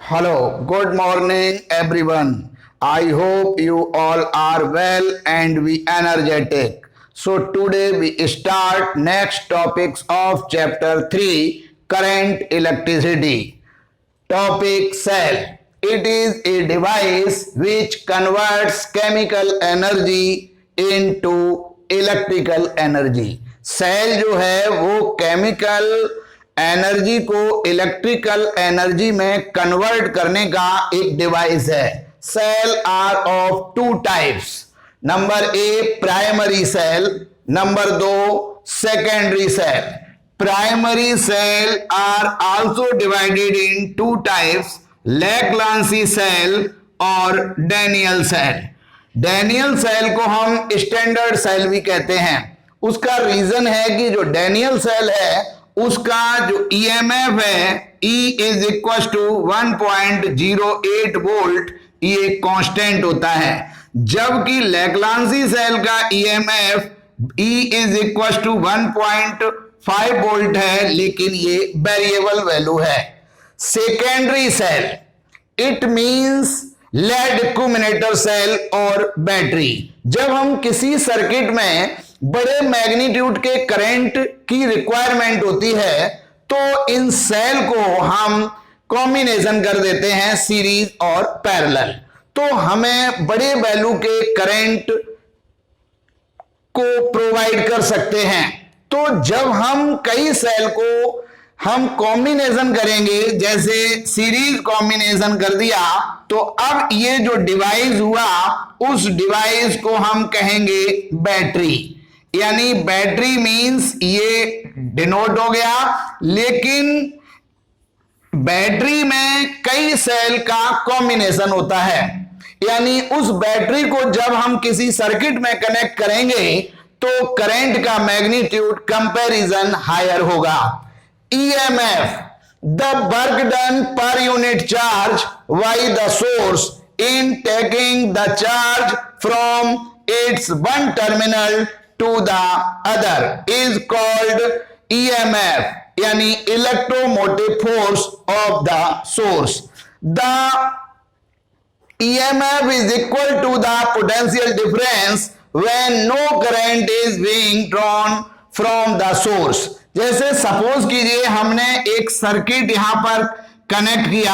Hello, good morning everyone. I hope you all are well and we energetic. So today we start next topics of chapter 3 current electricity. Topic cell. It is a device which converts chemical energy into electrical energy. Cell जो है वो chemical energy को electrical energy में convert करने का एक device है. Cell are of two types. Number A primary cell, number दो secondary cell. Primary cell are also divided in two types, लैग्रांजी सेल और डैनियल सेल. डैनियल सेल को हम स्टैंडर्ड सेल भी कहते हैं. उसका रीजन है कि जो डैनियल सेल है उसका जो ईएमएफ है E is equal to 1.08 volt, ये कांस्टेंट होता है. जबकि लैग्रांजी सेल का EMF E is equal to 1.5 volt है, लेकिन ये वेरिएबल वैल्यू है. Secondary cell, it means lead accumulator cell और बैटरी. जब हम किसी सर्किट में बड़े मैग्नीट्यूड के करंट की रिक्वायरमेंट होती है तो इन सेल को हम कॉम्बिनेशन कर देते हैं सीरीज और पैरेलल, तो हमें बड़े वैल्यू के करंट को प्रोवाइड कर सकते हैं. तो जब हम कई सेल को हम कॉम्बिनेशन करेंगे, जैसे सीरीज कॉम्बिनेशन कर दिया, तो अब ये जो डिवाइस हुआ उस डिवाइस को हम कहेंगे बैटरी. यानी बैटरी मींस ये डिनोट हो गया, लेकिन बैटरी में कई सेल का कॉम्बिनेशन होता है. यानी उस बैटरी को जब हम किसी सर्किट में कनेक्ट करेंगे तो करंट का मैग्नीट्यूड कंपैरिजन हायर होगा. EMF, the work done per unit charge by the source in taking the charge from its one terminal to the other is called EMF, यानी electromotive force of the source. The EMF is equal to the potential difference when no current is being drawn from the source. जैसे suppose कीजिए हमने एक circuit यहां पर connect किया,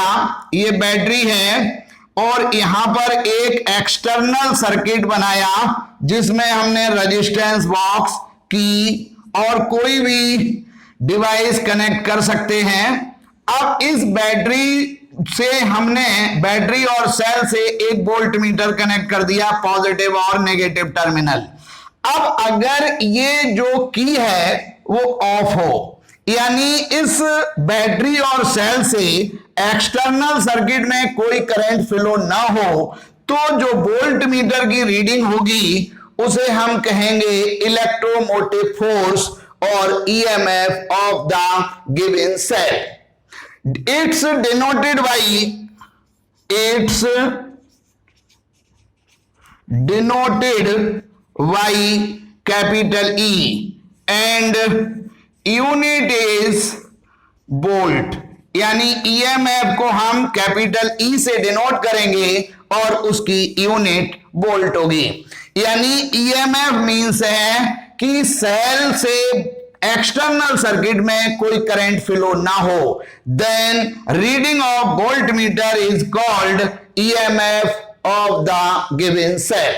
ये battery है, और यहां पर एक एक्सटर्नल सर्किट बनाया जिसमें हमने रेजिस्टेंस बॉक्स की और कोई भी डिवाइस कनेक्ट कर सकते हैं. अब इस बैटरी से हमने बैटरी और सेल से एक वोल्ट मीटर कनेक्ट कर दिया, पॉजिटिव और नेगेटिव टर्मिनल. अब अगर ये जो की है वो ऑफ हो, यानी इस बैटरी और सेल से एक्सटर्नल सर्किट में कोई करंट फ्लो ना हो, तो जो वोल्ट मीटर की रीडिंग होगी उसे हम कहेंगे इलेक्ट्रोमोटिव फोर्स और EMF of the given cell. It's denoted by capital E and unit is volt. यानी ईएमएफ को हम कैपिटल E से डिनोट करेंगे और उसकी यूनिट वोल्ट होगी. यानी ईएमएफ मींस है कि सेल से एक्सटर्नल सर्किट में कोई करंट फ्लो ना हो, then reading of voltmeter is called EMF of the given cell.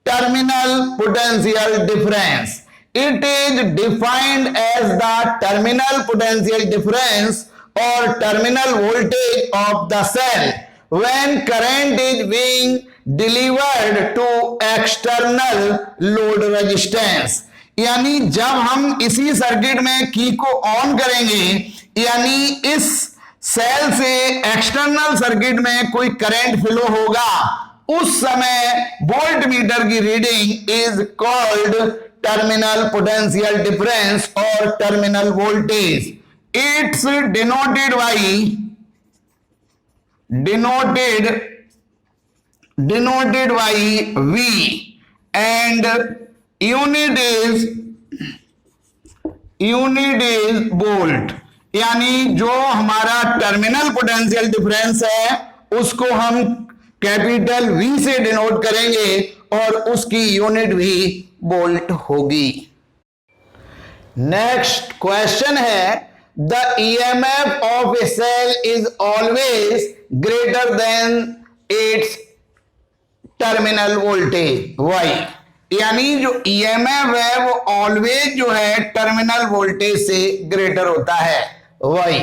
Terminal potential difference, it is defined as the terminal potential difference or terminal voltage of the cell when current is being delivered to external load resistance. यानी जब हम इसी circuit में की को on करेंगे, यानी इस सेल से एक्सटर्नल सर्किट में कोई करंट फ्लो होगा, उस समय वोल्ट मीटर की reading is called terminal potential difference और terminal voltage. It's denoted by V and unit is volt. यानी जो हमारा टर्मिनल पोटेंशियल डिफरेंस है उसको हम कैपिटल V से डिनोट करेंगे और उसकी यूनिट भी वोल्ट होगी। नेक्स्ट क्वेश्चन है the EMF of a cell is always greater than its terminal voltage Y, यानी जो EMF है वो ऑलवेज जो है टर्मिनल वोल्टेज से ग्रेटर होता है Y।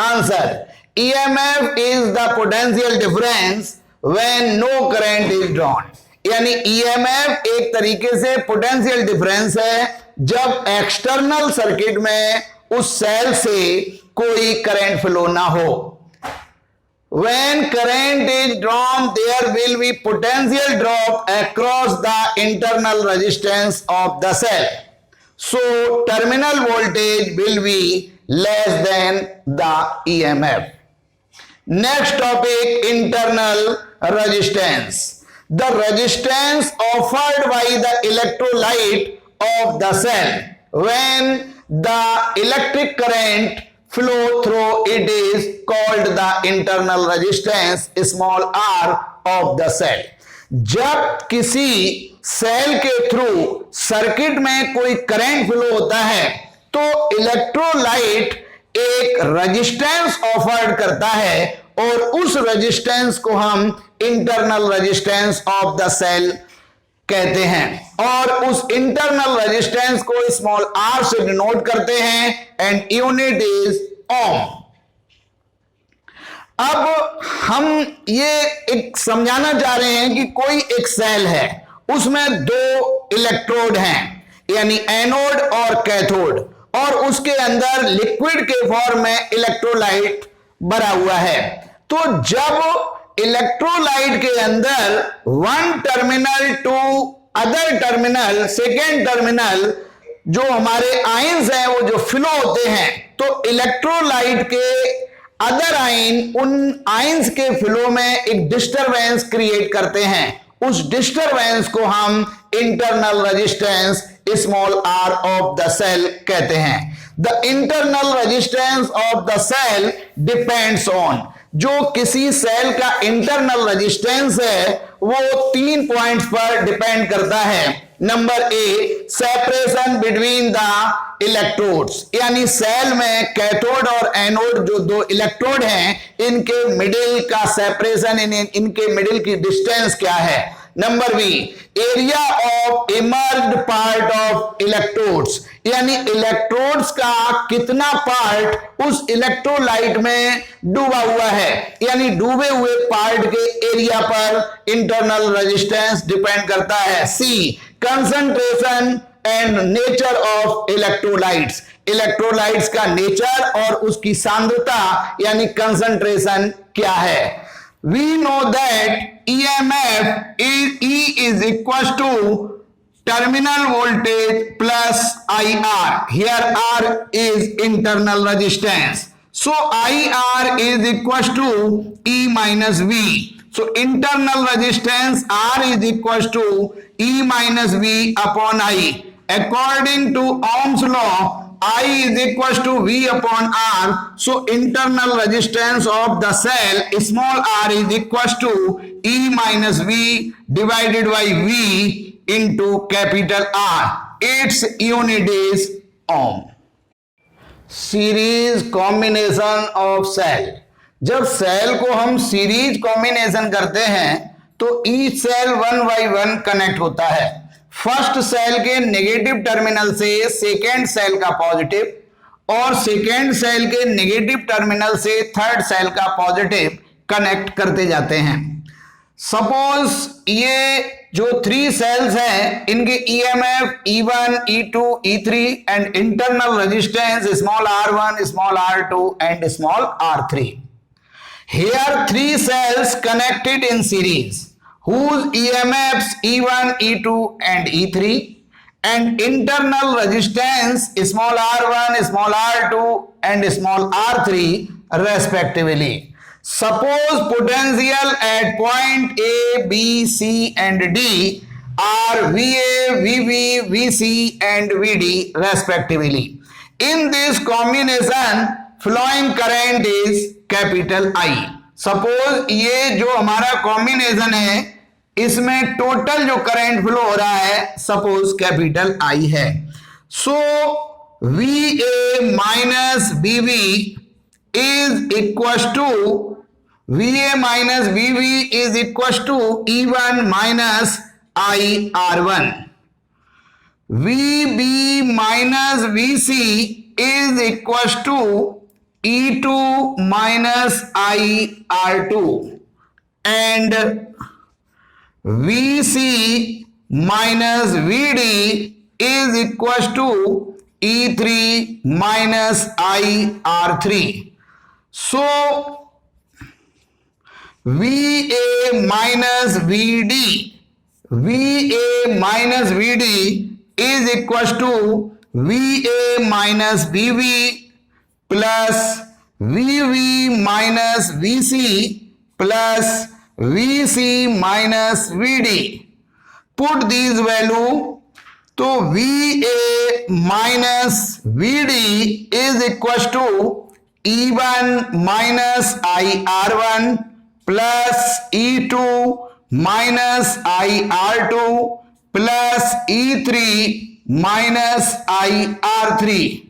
Answer EMF is the potential difference when no current is drawn, यानी EMF एक तरीके से पोटेंशियल डिफरेंस है जब एक्सटर्नल सर्किट में उस सेल से कोई करंट फ्लो ना हो। When current is drawn, there will be potential drop across the internal resistance of the cell. So, terminal voltage will be less than the EMF. Next topic, internal resistance. The resistance offered by the electrolyte of the cell when the electric current flow through it is called the internal resistance small r of the cell. जब किसी cell के through circuit में कोई current flow होता है तो electrolyte एक resistance offer करता है और उस रेजिस्टेंस को हम internal resistance of the cell कहते हैं और उस इंटरनल रेजिस्टेंस को स्मॉल r से डिनोट करते हैं एंड यूनिट इज ओम। अब हम ये एक समझाना चाह रहे हैं कि कोई एक सेल है, उसमें दो इलेक्ट्रोड हैं यानी एनोड और कैथोड, और उसके अंदर लिक्विड के फॉर्म में इलेक्ट्रोलाइट भरा हुआ है। तो जब इलेक्ट्रोलाइट के अंदर one terminal to other terminal, second terminal जो हमारे आयंस हैं वो जो फ्लो होते हैं, तो इलेक्ट्रोलाइट के अदर आयन उन आयंस के फ्लो में एक डिस्टरबेंस क्रिएट करते हैं। उस डिस्टरबेंस को हम internal resistance small r of the cell कहते हैं। The internal resistance of the cell depends on, जो किसी सेल का इंटरनल रेजिस्टेंस है वो 3 पॉइंट्स पर डिपेंड करता है। Number A, separation between the electrodes, यानी सेल में कैथोड और एनोड जो दो इलेक्ट्रोड हैं इनके मिडिल का सेपरेशन, इनके मिडिल की डिस्टेंस क्या है। Number B, area of immersed part of electrodes, यानी इलेक्ट्रोड्स का कितना पार्ट उस इलेक्ट्रोलाइट में डूबा हुआ है, यानी डूबे हुए पार्ट के एरिया पर इंटरनल रेजिस्टेंस डिपेंड करता है। C, concentration and nature of electrolytes, electrolytes का नेचर और उसकी सांद्रता यानी कंसंट्रेशन क्या है। We know that EMF is E is equals to terminal voltage plus IR. Here R is internal resistance. So IR is equals to E minus V. So internal resistance R is equals to E minus V upon I. According to Ohm's law, I is equals to V upon R. So internal resistance of the cell small r is equals to E minus V divided by V into capital R. Its unit is ohm. Series combination of cell. जब cell को हम series combination करते हैं तो each cell 1 by 1 connect होता है। First cell के negative terminal से सेकेंड सेल का पॉजिटिव और सेकेंड सेल के नेगेटिव टर्मिनल से थर्ड सेल का पॉजिटिव कनेक्ट करते जाते हैं। सपोज ये जो 3 सेल्स हैं इनके EMF E1, E2, E3 and internal resistance small r1, small r2 and small r3। Here 3 cells connected in series whose EMFs E1, E2 and E3 and internal resistance small r1, small r2 and small r3 respectively. Suppose potential at point A, B, C and D are VA, VB, VC and VD respectively. In this combination flowing current is capital I. Suppose ये जो हमारा combination है इसमें total जो current flow हो रहा है suppose capital I है. सो VA minus BB is equals to VA minus BB is equals to E1 minus IR1. VB minus VC is equals to E2 minus IR2 and VC minus VD is equals to E3 minus IR3. So VA minus VD is equals to VA minus BB plus VV minus VC plus VC minus VD. Put these value. तो VA minus VD is equals to E1 minus IR1 plus E2 minus IR2 plus E3 minus IR3.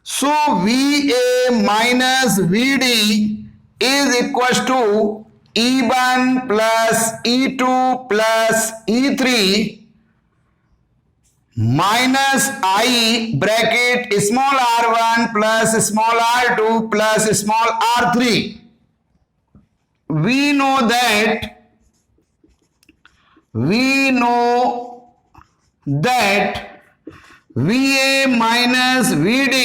So VA minus VD is equals to E1 plus E2 plus E3 minus I bracket small r1 plus small r2 plus small r3. We know that VA minus VD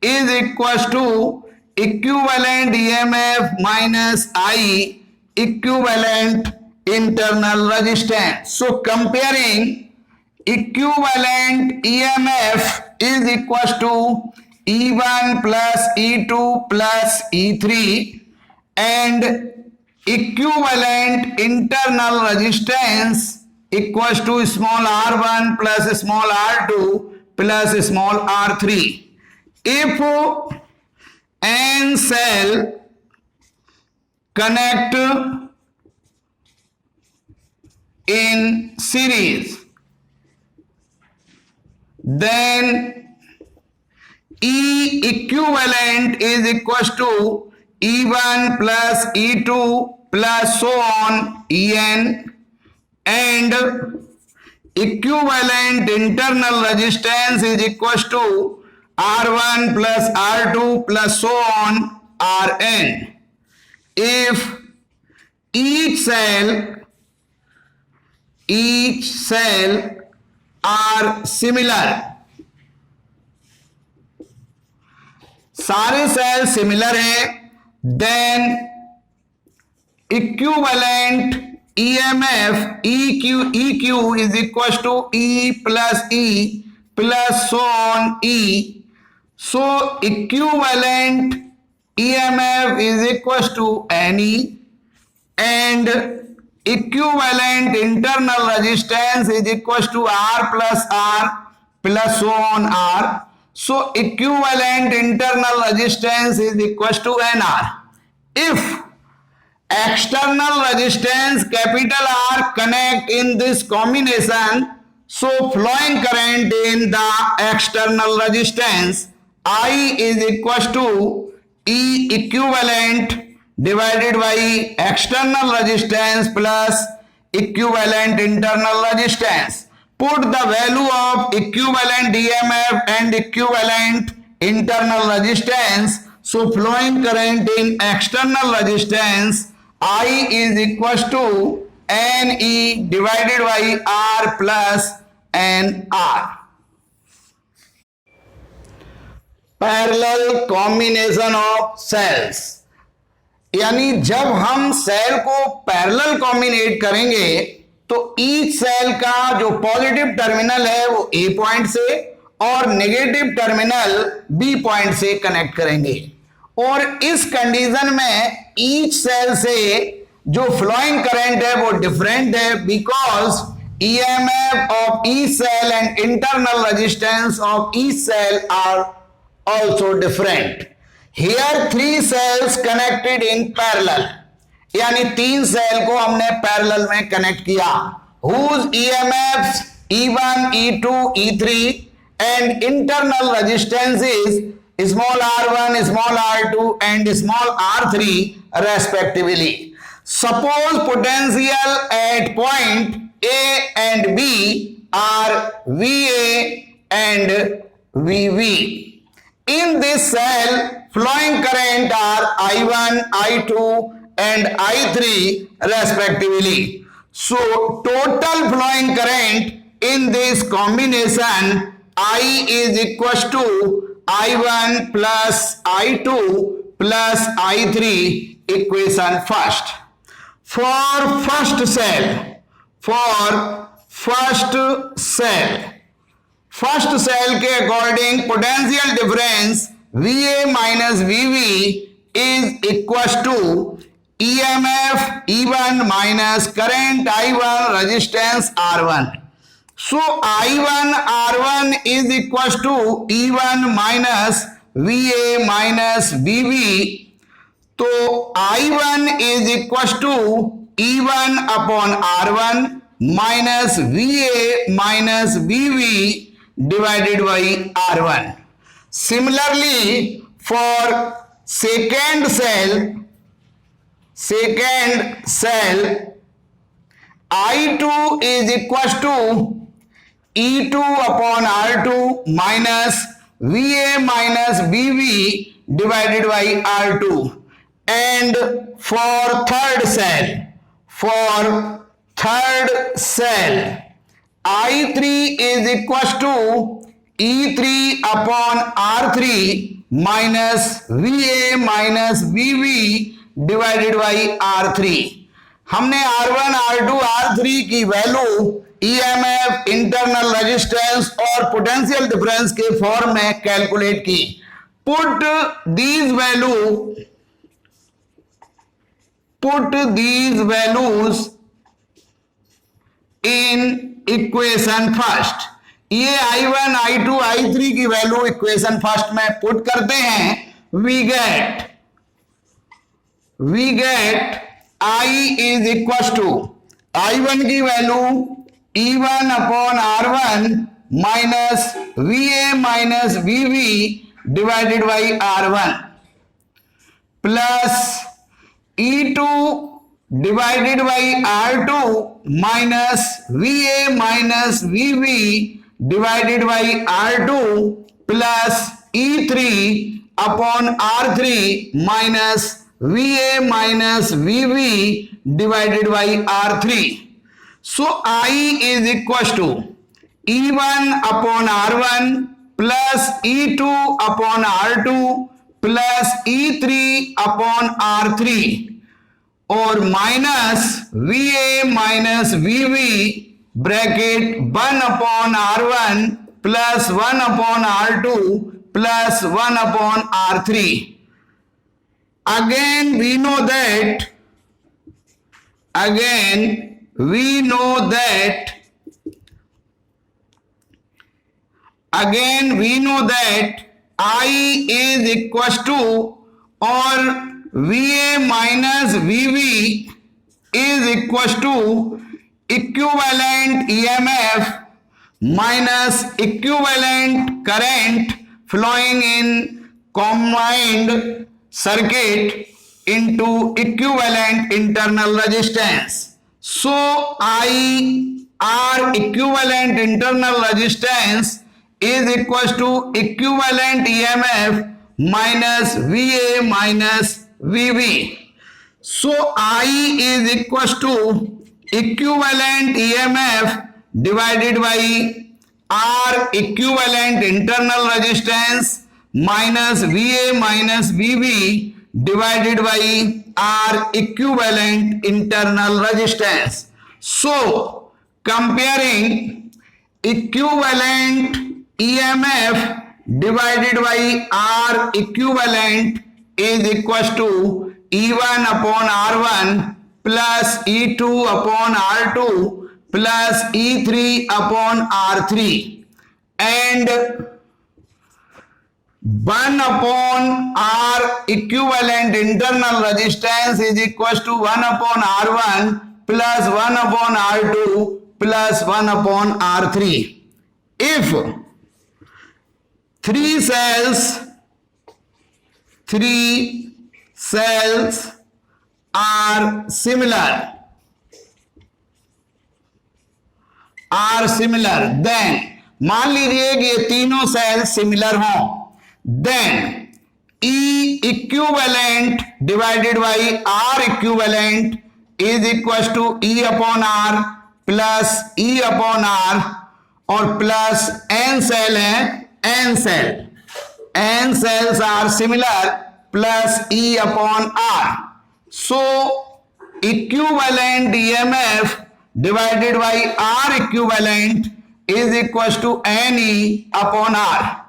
is equals to equivalent EMF minus I equivalent internal resistance. So comparing equivalent EMF is equals to E1 plus E2 plus E3 and equivalent internal resistance equals to small r1 plus small r2 plus small r3. If n cell connect in series, then E equivalent is equals to E1 plus E2 plus so on En, and equivalent internal resistance is equals to R1 plus R2 plus so on Rn. If each cell are similar, सारे cell similar है, then equivalent EMF EQ is equals to E plus so on E. So equivalent EMF is equals to NE and equivalent internal resistance is equals to R plus so on R. So equivalent internal resistance is equals to NR. If external resistance capital R connect in this combination, so flowing current in the external resistance I is equals to E equivalent divided by external resistance plus equivalent internal resistance. Put the value of equivalent EMF and equivalent internal resistance. So flowing current in external resistance I is equals to NE divided by R plus NR. Parallel combination of cells, यानी जब हम cell को parallel कॉम्बिनेट करेंगे तो each cell का जो positive terminal है वो ए पॉइंट से और नेगेटिव टर्मिनल बी पॉइंट से कनेक्ट करेंगे, और इस कंडीशन में ईच सेल से जो फ्लोइंग करंट है वो डिफरेंट है, because EMF of each cell and internal resistance of each cell are also different. Here 3 cells connected in parallel, यानी 3 सेल को हमने पैरेलल में कनेक्ट किया. Whose EMFs E1, E2, E3 and internal resistances small r1, small r2 and small r3 respectively. Suppose potential at point A and B are VA and VB. In this cell, flowing current are I1, I2 and I3 respectively. So total flowing current in this combination I is equals to I1 plus I2 plus I3 equation first. For first cell, first cell के according potential difference VA minus VB is equals to EMF E1 minus current I1 resistance R1. So I1 R1 is equals to E1 minus VA minus VB. तो I1 is equals to E1 upon R1 minus VA minus VB divided by R1. Similarly, for second cell, I2 is equals to E2 upon R2 minus VA minus VB divided by R2. And for third cell, I3 is equals to E3 upon R3 minus VA minus VB divided by R3. हमने R1, R2, R3 की value EMF, internal resistance और potential difference के form में calculate की. Put these values in equation first. ये I1, I2, I3 की value equation first में put करते हैं. we get I is equals to I1 की value E1 upon R1 minus VA minus VB divided by R1 plus E2 divided by R2 minus VA minus VB divided by R2 plus E3 upon R3 minus VA minus VB divided by R3. So I is equals to E1 upon R1 plus E2 upon R2 plus E3 upon R3 और minus VA minus VB bracket 1 upon R1 plus 1 upon R2 plus 1 upon R3. Again we know that I is equals to or VA minus VB is equals to equivalent EMF minus equivalent current flowing in combined circuit into equivalent internal resistance. So R equivalent internal resistance is equals to equivalent EMF minus VA minus VB. So I is equals to equivalent EMF divided by R equivalent internal resistance minus VA minus VB divided by R equivalent internal resistance. So comparing equivalent EMF divided by R equivalent is equals to E1 upon R1 plus E2 upon R2 plus E3 upon R3 and 1 upon R equivalent internal resistance is equals to 1 upon R1 plus 1 upon R2 plus 1 upon R3. If three cells are similar, then मान लीजिए कि ये तीनों cell similar हों, then E equivalent divided by R equivalent is equals to E upon R plus E upon R और plus n cell है, n cells are similar plus E upon R. So equivalent EMF divided by R equivalent is equals to NE upon R,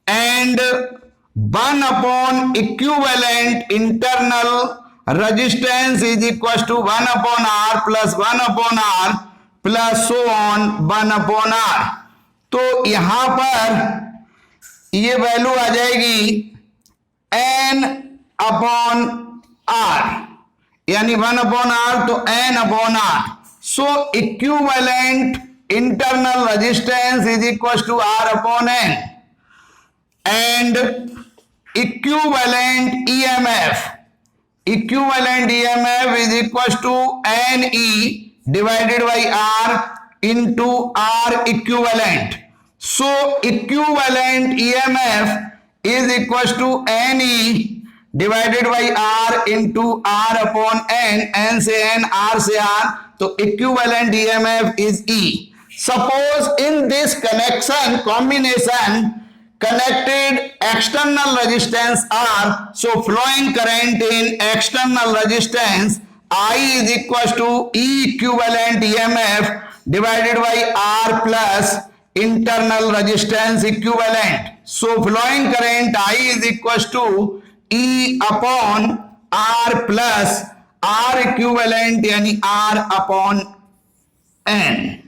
and 1 upon equivalent internal resistance is equals to 1 upon R plus 1 upon R plus so on 1 upon R. तो यहां पर ये value आ जाएगी n upon R, यानी 1 upon R तो n upon R. So equivalent internal resistance is equals to R upon N, and equivalent EMF is equals to NE divided by R into R equivalent. So equivalent EMF is equals to NE divided by R into R upon N, N से N, R से R, तो equivalent EMF is E. Suppose in this combination connected external resistance R, so flowing current in external resistance I is equals to E equivalent EMF divided by R plus internal resistance equivalent. So flowing current I is equals to E upon R plus R equivalent यानी R upon N.